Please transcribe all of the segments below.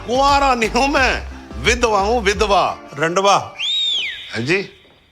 कुंवारा नहीं हूं मैं, विधवा हूं, विधवा। रंडवा। हाँ जी।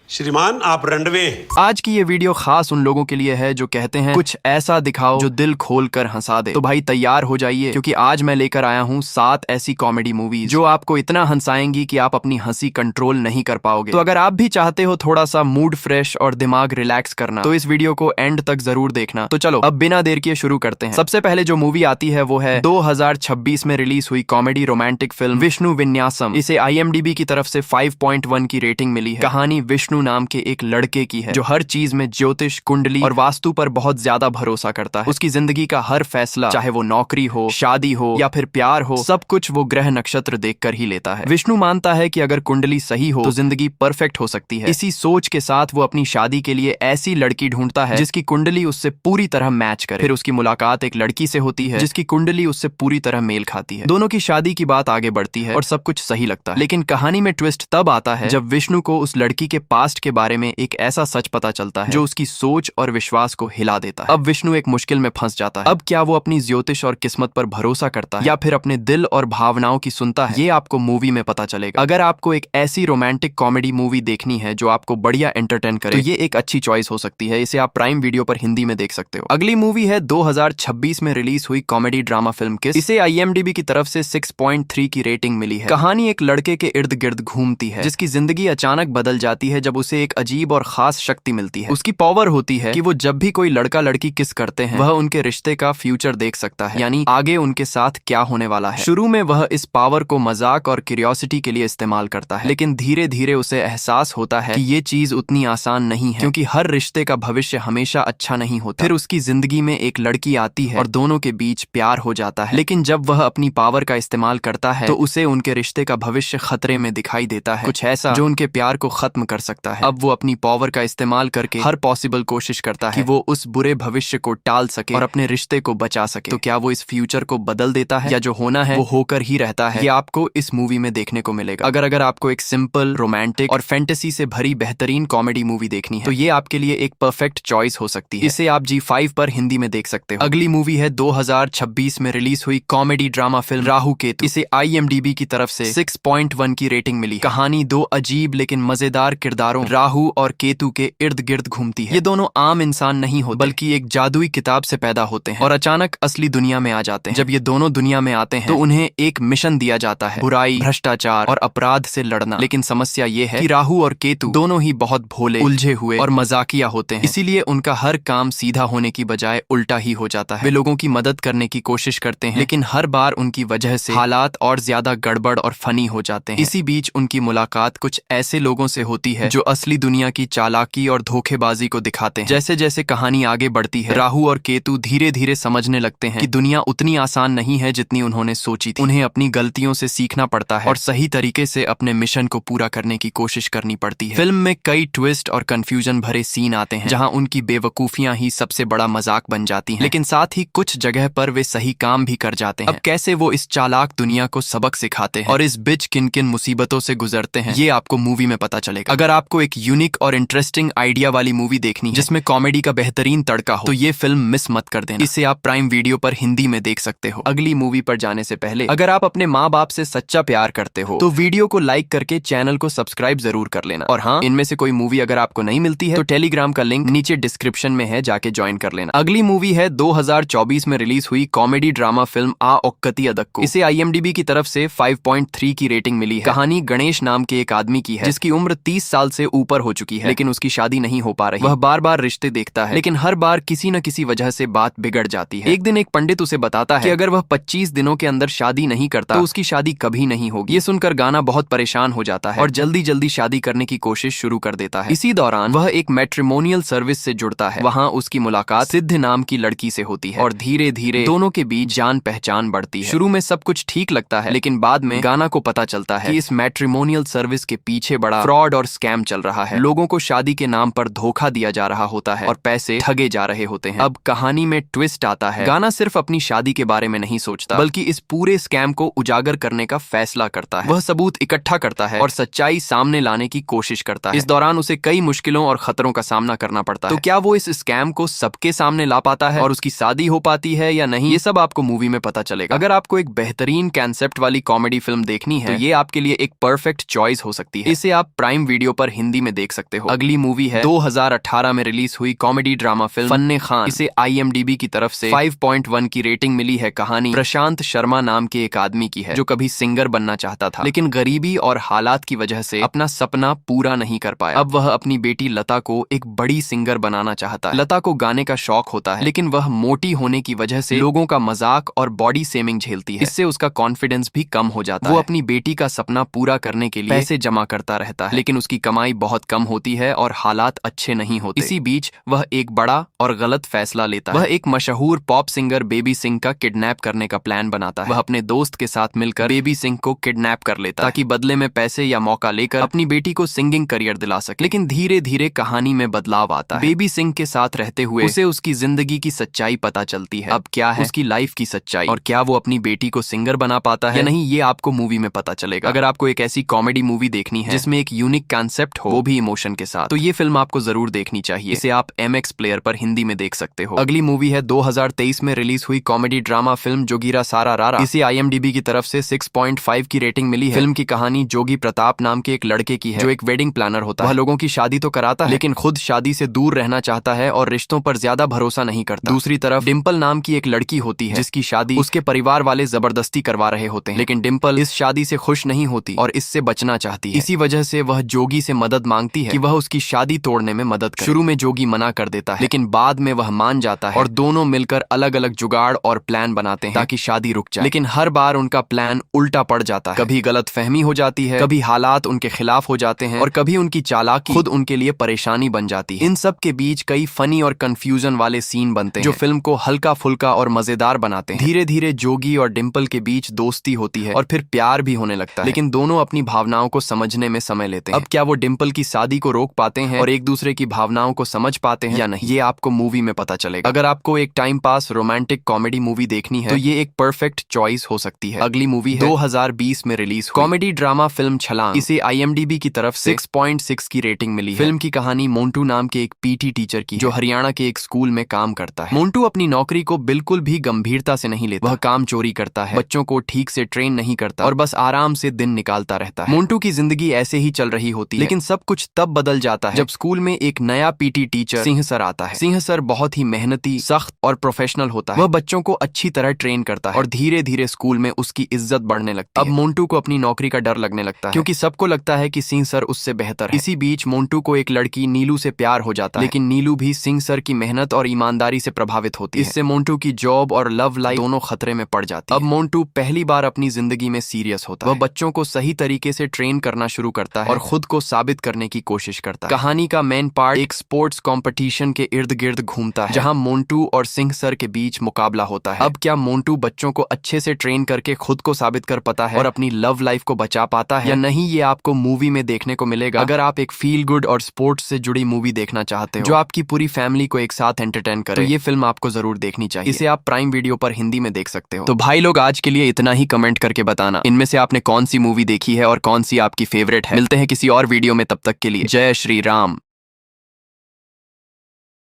श्रीमान आप रंडवे हैं। आज की ये वीडियो खास उन लोगों के लिए है जो कहते हैं कुछ ऐसा दिखाओ जो दिल खोल कर हंसा दे। तो भाई तैयार हो जाइए, क्योंकि आज मैं लेकर आया हूँ 7 ऐसी कॉमेडी मूवीज जो आपको इतना हंसाएंगी कि आप अपनी हंसी कंट्रोल नहीं कर पाओगे। तो अगर आप भी चाहते हो थोड़ा सा मूड फ्रेश और दिमाग रिलैक्स करना, तो इस वीडियो को एंड तक जरूर देखना। तो चलो अब बिना देर किए शुरू करते हैं। सबसे पहले जो मूवी आती है वो है 2026 में रिलीज हुई कॉमेडी रोमांटिक फिल्म विष्णु विन्यासम। इसे IMDb की तरफ से 5.1 की रेटिंग मिली है। कहानी विष्णु नाम के एक लड़के की है जो हर चीज में ज्योतिष, कुंडली और वास्तु पर बहुत ज्यादा भरोसा करता है। उसकी जिंदगी का हर फैसला, चाहे वो नौकरी हो, शादी हो या फिर प्यार हो, सब कुछ वो ग्रह नक्षत्र देखकर ही लेता है। विष्णु मानता है कि अगर कुंडली सही हो तो जिंदगी परफेक्ट हो सकती है। इसी सोच के साथ वो अपनी शादी के लिए ऐसी लड़की ढूंढता है जिसकी कुंडली उससे पूरी तरह मैच करे। फिर उसकी मुलाकात एक लड़की से होती है जिसकी कुंडली उससे पूरी तरह मेल खाती है। दोनों की शादी की बात आगे बढ़ती है और सब कुछ सही लगता है। लेकिन कहानी में ट्विस्ट तब आता है जब विष्णु को उस लड़की के पास्ट के बारे में एक ऐसा सच पता चलता है जो उसकी सोच और विश्वास को हिला देता है। अब विष्णु एक मुश्किल में फंस जाता है। अब क्या वो अपनी ज्योतिष और किस्मत पर भरोसा करता है या फिर अपने दिल और भावनाओं की सुनता है, ये आपको मूवी में पता चलेगा। अगर आपको एक ऐसी रोमांटिक कॉमेडी मूवी देखनी है जो आपको बढ़िया एंटरटेन करे, तो ये एक अच्छी चॉइस हो सकती है। इसे आप प्राइम वीडियो पर हिंदी में देख सकते हो। अगली मूवी है 2026 में रिलीज हुई कॉमेडी ड्रामा फिल्म किस। इसे IMDb की तरफ से 6.3 की रेटिंग मिली है। कहानी एक लड़के के इर्द गिर्द घूमती है जिसकी जिंदगी अचानक बदल जाती है जब उसे एक अजीब और खास शक्ति मिलती है। उसकी पावर होती है कि वो जब भी कोई लड़का लड़की किस करते हैं, वह उनके रिश्ते का फ्यूचर देख सकता है, यानी आगे उनके साथ क्या होने वाला है। शुरू में वह इस पावर को मजाक और क्यूरियोसिटी के लिए इस्तेमाल करता है, लेकिन धीरे धीरे उसे एहसास होता है कि ये चीज उतनी आसान नहीं है, क्योंकि हर रिश्ते का भविष्य हमेशा अच्छा नहीं होता। फिर उसकी जिंदगी में एक लड़की आती है और दोनों के बीच प्यार हो जाता है, लेकिन जब वह अपनी पावर का इस्तेमाल करता है तो उसे उनके रिश्ते का भविष्य खतरे में दिखाई देता है, कुछ ऐसा जो उनके प्यार को खत्म कर सकता है। अब वो अपनी पावर का इस्तेमाल करके हर पॉसिबल कोशिश करता है कि वो उस बुरे भविष्य को टाल सके और अपने रिश्ते को बचा सके। तो क्या वो इस फ्यूचर को बदल देता है या जो होना है वो होकर ही रहता है, ये आपको इस मूवी में देखने को मिलेगा। अगर आपको एक सिंपल, रोमांटिक और फैंटेसी से भरी बेहतरीन कॉमेडी मूवी देखनी है तो ये आपके लिए एक परफेक्ट चॉइस हो सकती है। इसे आप G5 पर हिंदी में देख सकते हो। अगली मूवी है 2026 में रिलीज हुई comedy drama film Rahu Ketu. इसे IMDb की तरफ से 6.1 की रेटिंग मिली। कहानी 2 अजीब लेकिन मजेदार किरदारों राहु और केतु के इर्द गिर्द घूमती है। ये दोनों आम इंसान नहीं होते, बल्कि एक जादुई किताब से पैदा होते हैं और अचानक असली दुनिया में आ जाते हैं। जब ये दोनों दुनिया में आते हैं तो उन्हें एक मिशन दिया जाता है, बुराई, भ्रष्टाचार और अपराध से लड़ना। लेकिन समस्या ये है कि राहु और केतु दोनों ही बहुत भोले, उलझे हुए और मजाकिया होते हैं, इसीलिए उनका हर काम सीधा होने की बजाय उल्टा ही हो जाता है। वे लोगों की मदद करने की कोशिश करते हैं, लेकिन हर बार उनकी वजह से हालात और ज्यादा गड़बड़ और फनी हो जाते हैं। इसी बीच उनकी मुलाकात कुछ ऐसे लोगों से होती है जो असली दुनिया की चालाकी और धोखेबाजी को दिखाते हैं। जैसे जैसे कहानी आगे बढ़ती है, राहु और केतु धीरे धीरे समझने लगते हैं कि दुनिया उतनी आसान नहीं है जितनी उन्होंने सोची थी। उन्हें अपनी गलतियों से सीखना पड़ता है और सही तरीके से अपने मिशन को पूरा करने की कोशिश करनी पड़ती है। फिल्म में कई ट्विस्ट और कंफ्यूजन भरे सीन आते हैं जहां उनकी बेवकूफियां ही सबसे बड़ा मजाक बन जाती हैं, लेकिन साथ ही कुछ जगह पर वे सही काम भी कर जाते हैं। अब कैसे वो इस चालाक दुनिया को सबक सिखाते हैं और इस बीच किन किन मुसीबतों से गुजरते हैं, ये आपको मूवी में पता चलेगा। अगर आपको एक यूनिक और इंटरेस्टिंग आइडिया वाली मूवी देखनी है जिसमें कॉमेडी का बेहतरीन तड़का हो, तो ये फिल्म मिस मत कर देना। इसे आप प्राइम वीडियो पर हिंदी में देख सकते हो। अगली मूवी पर जाने से पहले अगर आप अपने माँ बाप से सच्चा प्यार करते हो तो वीडियो को लाइक करके चैनल को सब्सक्राइब जरूर कर लेना। और हाँ, इनमें से कोई मूवी अगर आपको नहीं मिलती है तो टेलीग्राम का लिंक नीचे डिस्क्रिप्शन में है, जाके ज्वाइन कर लेना। अगली मूवी है 2024 में रिलीज हुई कॉमेडी ड्रामा फिल्म आ ओक्कती अदक्को। इसे IMDb की तरफ से 5.3 की रेटिंग मिली है। कहानी गणेश नाम के एक आदमी की है जिसकी उम्र 30 साल से ऊपर हो चुकी है, लेकिन उसकी शादी नहीं हो पा रही। वह बार बार रिश्ते देखता है, लेकिन हर बार किसी न किसी वजह से बात बिगड़ जाती है। एक दिन एक पंडित उसे बताता है कि अगर वह 25 दिनों के अंदर शादी नहीं करता तो उसकी शादी कभी नहीं होगी। ये सुनकर गाना बहुत परेशान हो जाता है और जल्दी जल्दी शादी करने की कोशिश शुरू कर देता है। इसी दौरान वह एक मैट्रिमोनियल सर्विस से जुड़ता है। वहाँ उसकी मुलाकात सिद्ध नाम की लड़की से होती है और धीरे धीरे दोनों के बीच जान पहचान बढ़ती है। शुरू में सब कुछ ठीक लगता है, लेकिन बाद में गाना को पता चलता है कि इस मैट्रिमोनियल सर्विस के पीछे बड़ा फ्रॉड और स्कैम चल रहा है। लोगों को शादी के नाम पर धोखा दिया जा रहा होता है और पैसे ठगे जा रहे होते हैं। अब कहानी में ट्विस्ट आता है। गाना सिर्फ अपनी शादी के बारे में नहीं सोचता, बल्कि इस पूरे स्कैम को उजागर करने का फैसला करता है। वह सबूत इकट्ठा करता है और सच्चाई सामने लाने की कोशिश करता है। इस दौरान उसे कई मुश्किलों और खतरों का सामना करना पड़ता है। तो क्या वो इस स्कैम को सबके सामने ला पाता है और उसकी शादी हो पाती है या नहीं, ये सब आपको मूवी में पता चलेगा। अगर आपको एक बेहतरीन कंसेप्ट वाली कॉमेडी फिल्म देखनी है तो ये आपके लिए एक परफेक्ट चॉइस हो सकती है। इसे आप प्राइम वीडियो पर हिंदी में देख सकते हो। अगली मूवी है 2018 में रिलीज हुई कॉमेडी ड्रामा फिल्म फन्ने खान। इसे IMDb की तरफ से 5.1 की रेटिंग मिली है। कहानी प्रशांत शर्मा नाम के एक आदमी की है जो कभी सिंगर बनना चाहता था, लेकिन गरीबी और हालात की वजह से अपना सपना पूरा नहीं कर पाया। अब वह अपनी बेटी लता को एक बड़ी सिंगर बनाना चाहता है। लता को गाने का शौक होता है, लेकिन वह मोटी होने की वजह से लोगों का मजाक और बॉडी शेमिंग झेलती है। इससे उसका कॉन्फिडेंस भी कम हो जाता है। वो अपनी बेटी का सपना पूरा करने के लिए पैसे जमा करता रहता है, लेकिन उसकी कमाई बहुत कम होती है और हालात अच्छे नहीं होते। इसी बीच वह एक बड़ा और गलत फैसला लेता है। वह एक मशहूर पॉप सिंगर बेबी सिंह का किडनैप करने का प्लान बनाता है। वह अपने दोस्त के साथ मिलकर बेबी सिंह को किडनैप कर लेता है ताकि बदले में पैसे या मौका लेकर अपनी बेटी को सिंगिंग करियर दिला सके। लेकिन धीरे धीरे कहानी में बदलाव आता है। बेबी सिंह के साथ रहते हुए उसे उसकी जिंदगी की सच्चाई पता चलती है। अब क्या है उसकी लाइफ की सच्चाई और क्या वो अपनी बेटी को सिंगर बना पाता है या नहीं, ये आपको मूवी में पता चलेगा। अगर आपको एक ऐसी कॉमेडी मूवी देखनी है जिसमें एक यूनिक कंसेप्ट हो, वो भी इमोशन के साथ, तो ये फिल्म आपको जरूर देखनी चाहिए। इसे आप MX प्लेयर पर हिंदी में देख सकते हो। अगली मूवी है 2023 में रिलीज हुई कॉमेडी ड्रामा फिल्म जोगीरा सारा रारा। इसे IMDb की तरफ से 6.5 की रेटिंग मिली है। फिल्म की कहानी जोगी प्रताप नाम के एक लड़के की है जो एक वेडिंग प्लानर होता है। वह लोगों की शादी तो कराता है, लेकिन खुद शादी से दूर रहना चाहता है और रिश्तों पर ज्यादा भरोसा नहीं करता। दूसरी तरफ डिम्पल नाम की एक लड़की होती है जिसकी शादी उसके परिवार वाले जबरदस्ती करवा रहे होते हैं, लेकिन डिम्पल इस शादी से खुश नहीं होती और इससे बचना चाहती है। इसी वजह से वह जोगी से मदद मांगती है कि वह उसकी शादी तोड़ने में मदद करे। शुरू में जोगी मना कर देता है, लेकिन बाद में वह मान जाता है और दोनों मिलकर अलग अलग जुगाड़ और प्लान बनाते हैं ताकि शादी रुक जाए। लेकिन हर बार उनका प्लान उल्टा पड़ जाता है। कभी गलतफहमी हो जाती है, कभी हालात उनके खिलाफ हो जाते हैं और कभी उनकी चालाकी खुद उनके लिए परेशानी बन जाती है। इन सब के बीच कई फनी और कंफ्यूजन वाले सीन बनते हैं जो फिल्म को हल्का फुल्का और मजेदार बनाते हैं। धीरे धीरे जोगी और डिम्पल के बीच दोस्ती होती है और फिर प्यार भी होने लगता है, लेकिन दोनों अपनी भावनाओं को समझने में समय लेते हैं। अब क्या वो डिम्पल की शादी को रोक पाते हैं और एक दूसरे की भावनाओं को समझ पाते हैं या नहीं, ये आपको मूवी में पता चलेगा। अगर आपको एक time pass romantic comedy movie देखनी है तो ये एक परफेक्ट चॉइस हो सकती है। अगली मूवी है 2020 में रिलीज कॉमेडी ड्रामा फिल्म छलांग। इसे IMDb की तरफ 6.6 की रेटिंग मिली है। फिल्म की कहानी मोन्टू नाम के एक PT टीचर की जो हरियाणा के एक स्कूल में काम करता है। मोन्टू अपनी नौकरी को बिल्कुल भी गंभीरता से नहीं लेता। वह काम चोरी करता है, बच्चों को ठीक से ट्रेन नहीं करता और बस आराम से दिन निकालता रहता है। मोन्टू की जिंदगी ऐसे ही चल रही होती है, लेकिन सब कुछ तब बदल जाता है जब स्कूल में एक नया PT टीचर सिंह सर आता है। सिंह सर बहुत ही मेहनती, सख्त और प्रोफेशनल होता है। वह बच्चों को अच्छी तरह ट्रेन करता है और धीरे धीरे स्कूल में उसकी इज्जत बढ़ने लगती है। अब मोन्टू को अपनी नौकरी का डर लगने लगता है क्योंकि सबको लगता है कि सिंह सर उससे बेहतर है। इसी बीच मोन्टू को एक लड़की नीलू से प्यार हो जाता है, लेकिन नीलू भी सिंह सर की मेहनत और ईमानदारी से प्रभावित होती है। इससे मोन्टू की जॉब और लव लाइफ दोनों खतरे में पड़ जाती है। अब मोन्टू पहली बार अपनी जिंदगी में सीरियस होता है। वह बच्चों को सही तरीके से ट्रेन करना शुरू करता है और खुद को साबित करने की कोशिश करता है। कहानी का मेन पार्ट एक स्पोर्ट्स कंपटीशन के इर्द गिर्द घूमता है जहां मोन्टू और सिंह सर के बीच मुकाबला होता है। अब क्या मोन्टू बच्चों को अच्छे से ट्रेन करके खुद को साबित कर पाता है और अपनी लव लाइफ को बचा पाता है या नहीं, ये आपको मूवी में देखने को मिलेगा। अगर आप एक फील गुड और स्पोर्ट्स से जुड़ी मूवी देखना चाहते हो जो आपकी पूरी फैमिली को एक साथ एंटरटेन करे, तो ये फिल्म आपको जरूर देखनी चाहिए। इसे आप प्राइम वीडियो पर हिंदी में देख सकते हो। तो भाई लोग, आज के लिए इतना ही। कमेंट करके बताना इनमें से आपने कौन सी मूवी देखी है और कौन सी आपकी फेवरेट है। मिलते हैं किसी और वीडियो में, तब तक के लिए जय श्री राम।